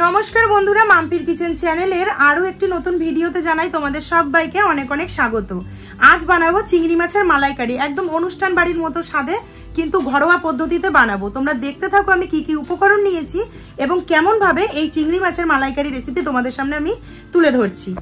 नमस्कार बंधुरा माम्पिर किचेन चैनेलेर आरो एकटी नतून भिडियोते जानाई तोमादेर सबाइके अनेक अनेक स्वागत। आज बानाबो चिंगड़ी माछेर मालाइकारी एकदम अनुष्ठान बाड़ीर मतो स्वादे किन्तु घरोया पद्धतिते बानाबो। तोमरा देखते थाको आमि कि कि उपकरण नियेछि एबं केमन भावे एई चिंगड़ी माछेर मालाइकारी रेसिपि तोमादेर सामने आमि तुले धरछि।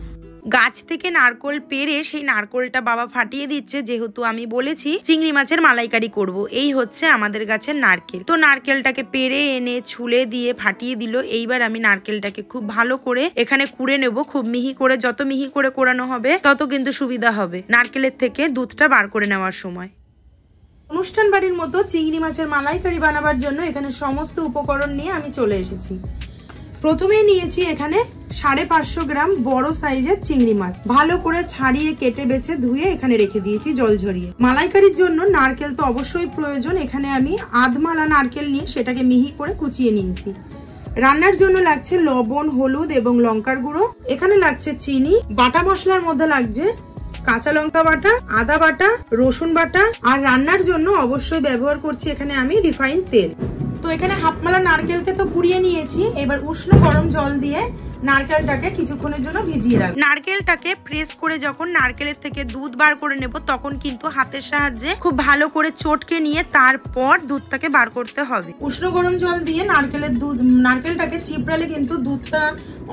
गाछ থেকে নারকোল পেড়ে সেই নারকোলটা বাবা ফাটিয়ে দিচ্ছে, যেহেতু আমি বলেছি চিংড়ি মাছের মালাইকারি করব। এই হচ্ছে আমাদের গাছের নারকেল। তো নারকেলটাকে পেড়ে এনে ছুলে দিয়ে ফাটিয়ে দিল। এইবার আমি নারকেলটাকে খুব ভালো করে এখানে কুড়ে নেব, খুব মিহি করে। যত মিহি করে কোরানো হবে তত কিন্তু সুবিধা হবে নারকেলের থেকে দুধটা বার করে নেওয়ার সময়। অনুষ্ঠান বাড়ির মতো চিংড়ি মাছের মালাইকারি বানাবার জন্য এখানে সমস্ত উপকরণ নিয়ে আমি চলে এসেছি। প্রথমেই নিয়েছি এখানে 550 গ্রাম বড় সাইজের চিংড়ি মাছ। ভালো করে ছাড়িয়ে কেটে বেছে ধুয়ে এখানে রেখে দিয়েছি জল ঝরিয়ে। মালাইকারির জন্য নারকেল তো অবশ্যই প্রয়োজন। এখানে আমি আধমালা নারকেল নিয়ে সেটাকে মিহি করে কুচিয়ে নিয়েছি। রান্নার জন্য লাগছে লবণ, হলুদ এবং লঙ্কার গুঁড়ো। এখানে লাগছে চিনি। বাটা মশলার মধ্যে লাগছে কাঁচা লঙ্কা বাটা, আদা বাটা, রসুন বাটা, আর রান্নার জন্য অবশ্যই ব্যবহার করছি এখানে আমি রিফাইন তেল। তো এখানে হাফমালা নারকেলকে তো কুড়িয়ে নিয়েছি। এবার উষ্ণ গরম জল দিয়ে নারকেলটাকে কিছুক্ষণের জন্য ভিজিয়ে রাখব। নারকেলটাকে প্রেস করে যখন নারকেলের থেকে দুধ বার করে নেব তখন কিন্তু হাতের সাহায্যে খুব ভালো করে চটকে নিয়ে তারপর দুধটাকে বার করতে হবে। উষ্ণ গরম জল দিয়ে নারকেলটাকে চিপড়ালে কিন্তু দুধটা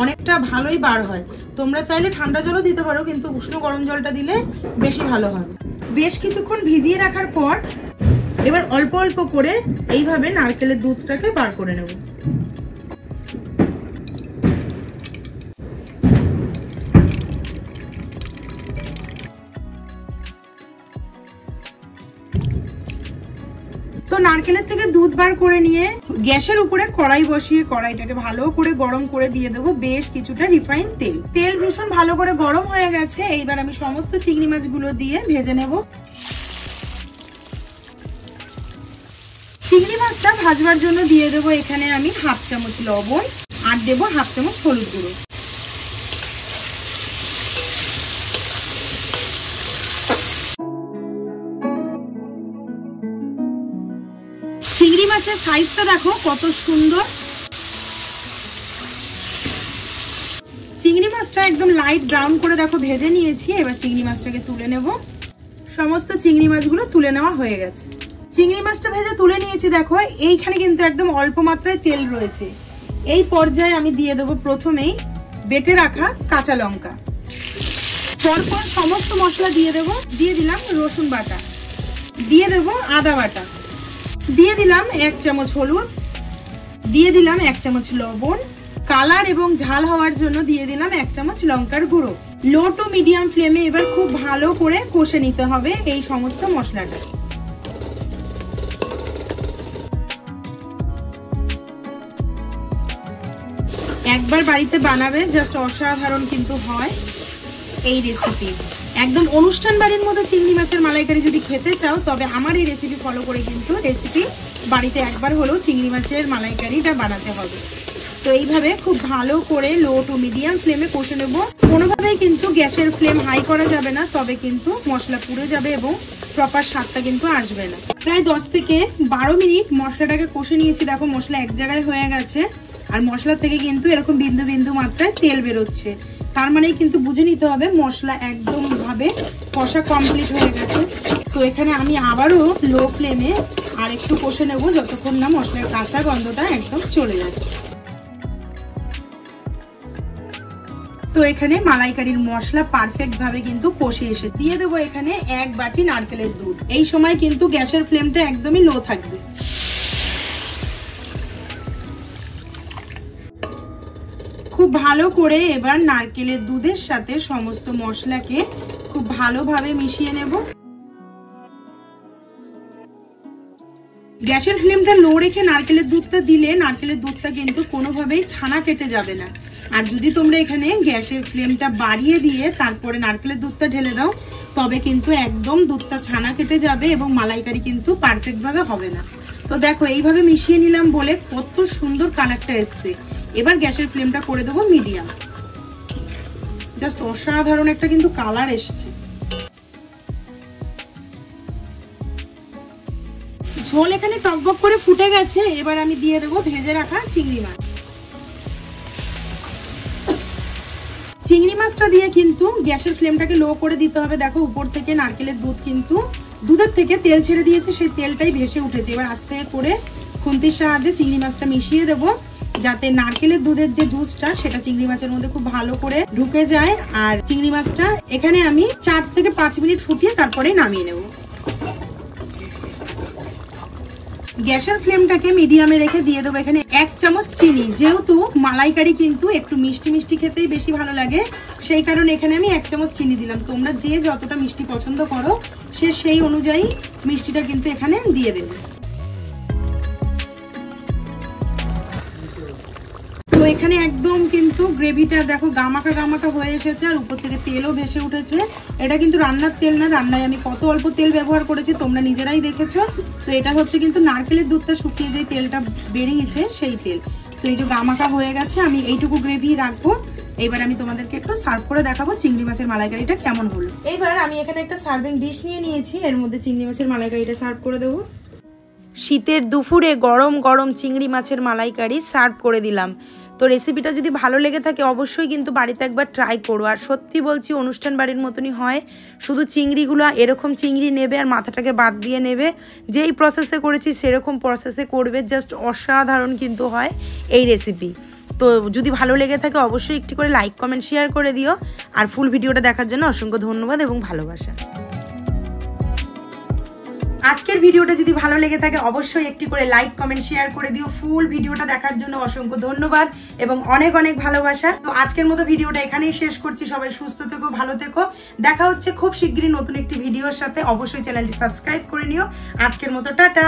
অনেকটা ভালোই বার হয়। তোমরা চাইলে ঠান্ডা জলও দিতে পারো, কিন্তু উষ্ণ গরম জলটা দিলে বেশি ভালো হবে। বেশ কিছুক্ষণ ভিজিয়ে রাখার পর এবার অল্প অল্প করে এইভাবে নারকেলের দুধটাকে বার করে নেব। তো নারকেলের থেকে দুধ বার করে নিয়ে গ্যাসের উপরে কড়াই বসিয়ে কড়াইটাকে ভালো করে গরম করে দিয়ে দেবো বেশ কিছুটা রিফাইন তেল। তেল ভীষণ ভালো করে গরম হয়ে গেছে। এইবার আমি সমস্ত চিংড়ি মাছগুলো দিয়ে ভেজে নেব। চিংড়ি মাছটা ভাজবার জন্য দিয়ে দেবো এখানে আমি হাফ চামচ লবণ আর দেবো হাফ চামচ হলুদ গুঁড়ো। চিংড়ি মাছের সাইজটা দেখো কত সুন্দর। চিংড়ি মাছটা একদম লাইট ব্রাউন করে দেখো ভেজে নিয়েছি। এবার চিংড়ি মাছটাকে তুলে নেব। সমস্ত চিংড়ি মাছগুলো তুলে নেওয়া হয়ে গেছে। চিংড়ি মাছটা ভেজে তুলে নিয়েছি। দেখো এইখানে কিন্তু একদম অল্প মাত্রায় তেল রয়েছে। এই পর্যায়ে আমি দিয়ে দেবো প্রথমেই বেটে রাখা কাঁচা লঙ্কা। পরপর সমস্ত মশলা দিয়ে দেবো। দিয়ে দিলাম রসুন বাটা, দিয়ে দেবো আদা বাটা, দিয়ে দিলাম 1 চামচ হলুদ, দিয়ে দিলাম 1 চামচ লবণ। কালার এবং ঝাল হওয়ার জন্য দিয়ে দিলাম 1 চামচ লঙ্কার গুঁড়ো। লো টু মিডিয়াম ফ্লেমে এবার খুব ভালো করে কষে নিতে হবে এই সমস্ত মশলাটা। একবার বাড়িতে বানাবে, জাস্ট অসাধারণ কিন্তু হয় এই রেসিপি। একদম অনুষ্ঠান বাড়ির মতো চিংড়ি মাছের মালাইকারি যদি খেতে চাও তবে আমার এই রেসিপি ফলো করে কিন্তু বাড়িতে একবার হলেও চিংড়ি মাছের মালাইকারিটা বানাতে হবে। তো এইভাবে খুব ভালো করে লো টু মিডিয়াম ফ্লেমে কষে নেব। কোনোভাবেই কিন্তু গ্যাসের ফ্লেম হাই করা যাবে না, তবে কিন্তু মশলা পুড়ে যাবে এবং প্রপার স্বাদটা কিন্তু আসবে না। প্রায় 10 থেকে 12 মিনিট মশলাটাকে কষে নিয়েছি। দেখো মশলা এক জায়গায় হয়ে গেছে আর মশলা থেকে কিন্তু এরকম বিন্দু বিন্দু মাত্রায় তেল বেরোচ্ছে। তার মানে কিন্তু বুঝে নিতে হবে মশলা একদম ভাবে কষা কমপ্লিট হয়ে গেছে। তো এখানে আমি আবারও লো ফ্লেমে আর একটু কষে নেব যতক্ষণ না মশলার কাঁচা গন্ধটা একদম চলে যাবে। তো এখানে মালাইকারির মশলা পারফেক্ট ভাবে কিন্তু কষে এসে দিয়ে দেবো এখানে 1 বাটি নারকেলের দুধ। এই সময় কিন্তু গ্যাসের ফ্লেমটা একদমই লো থাকবে। খুব ভালো করে এবার নারকেলের দুধের সাথে সমস্ত মশলাকে খুব ভালোভাবে মিশিয়ে নেব। গ্যাসের ফ্লেমটা লো রেখে নারকেলের দুধটা দিলে নারকেলের দুধটা কিন্তু কোনোভাবেই ছানা কেটে যাবে না। আর যদি তোমরা এখানে গ্যাসের ফ্লেমটা বাড়িয়ে দিয়ে তারপরে নারকেলের দুধটা ঢেলে দাও তবে কিন্তু একদম দুধটা ছানা কেটে যাবে এবং মালাইকারি কিন্তু পারফেক্ট ভাবে হবে না। তো দেখো এইভাবে মিশিয়ে নিলাম বলে কত সুন্দর কালারটা এসছে। এবার গ্যাসের ফ্লেমটা করে দেবো মিডিয়াম। জাস্ট অসাধারণ একটা কিন্তু কালার এসছে। ঝোল এখানে টকবক করে ফুটে গেছে। এবার আমি দিয়ে দেবো ভেজে রাখা চিংড়ি মাছ। চিংড়ি মাছটা দিয়ে কিন্তু গ্যাসের ফ্লেমটাকে লো করে দিতে হবে। দেখো উপর থেকে নারকেলের দুধ কিন্তু দুধের থেকে তেল ছেড়ে দিয়েছে, সেই তেলটাই ভেসে উঠেছে। এবার আস্তে করে খুন্তির সাহায্যে চিংড়ি মাছটা মিশিয়ে দেবো, যাতে নারকেলের দুধের যে জুসটা সেটা চিংড়ি মাছের মধ্যে খুব ভালো করে ঢুকে যায়। আর চিংড়ি মাছটা এখানে আমি 4 থেকে 5 মিনিট ফুটিয়ে তারপরে নামিয়ে নেব। গ্যাসের ফ্লেমটাকে মিডিয়ামে রেখে দিয়ে দেবো এখানে 1 চামচ চিনি। যেহেতু মালাইকারি কিন্তু একটু মিষ্টি মিষ্টি খেতেই বেশি ভালো লাগে, সেই কারণে এখানে আমি 1 চামচ চিনি দিলাম। তোমরা যে যতটা মিষ্টি পছন্দ করো সে সেই অনুযায়ী মিষ্টিটা কিন্তু এখানে দিয়ে দেবে। তো এখানে একদম কিন্তু গ্রেভিটা দেখো গামাখা গামাখা হয়ে এসেছে, আর উপর থেকে তেলও ভেসে উঠেছে। এটা কিন্তু রান্নার তেল না, রান্নায় আমি কত অল্প তেল ব্যবহার করেছি তোমরা নিজেরাই দেখেছো। তো এটা হচ্ছে কিন্তু নারকেলের দুধটা শুকিয়ে যে তেলটা বেরিয়েছে সেই তেল। তো এই যে গামাখা হয়ে গেছে, আমি এইটুকু গ্রেভি রাখবো। এবার আমি তোমাদেরকে একটু সার্ভ করে দেখাবো চিংড়ি মাছের মালাইকারিটা কেমন হলো। এবার আমি এখানে একটা সার্ভিং ডিশ নিয়ে নিয়েছি, এর মধ্যে চিংড়ি মাছের মালাইকারিটা সার্ভ করে দেবো। শীতের দুপুরে গরম গরম চিংড়ি মাছের মালাইকারি সার্ভ করে দিলাম। তো রেসিপিটা যদি ভালো লেগে থাকে অবশ্যই কিন্তু বাড়িতে একবার ট্রাই করো। আর সত্যি বলছি অনুষ্ঠান বাড়ির মতনই হয়, শুধু চিংড়িগুলো এরকম চিংড়ি নেবে আর মাথাটাকে বাদ দিয়ে নেবে, যেই প্রসেসে করেছি সেরকম প্রসেসে করবে, জাস্ট অসাধারণ কিন্তু হয় এই রেসিপি। তো যদি ভালো লেগে থাকে অবশ্যই একটি করে লাইক কমেন্ট শেয়ার করে দিও। আর ফুল ভিডিওটা দেখার জন্য অসংখ্য ধন্যবাদ এবং ভালোবাসা। আজকের ভিডিওটা যদি ভালো লেগে থাকে অবশ্যই একটি করে লাইক কমেন্ট শেয়ার করে দিও। ফুল ভিডিওটা দেখার জন্য অসংখ্য ধন্যবাদ এবং অনেক অনেক ভালোবাসা। তো আজকের মতো ভিডিওটা এখানেই শেষ করছি। সবাই সুস্থ থেকো, ভালো থেকো। দেখা হচ্ছে খুব শীঘ্রই নতুন একটি ভিডিওর সাথে। অবশ্যই চ্যানেলটি সাবস্ক্রাইব করে নিও। আজকের মতো টাটা।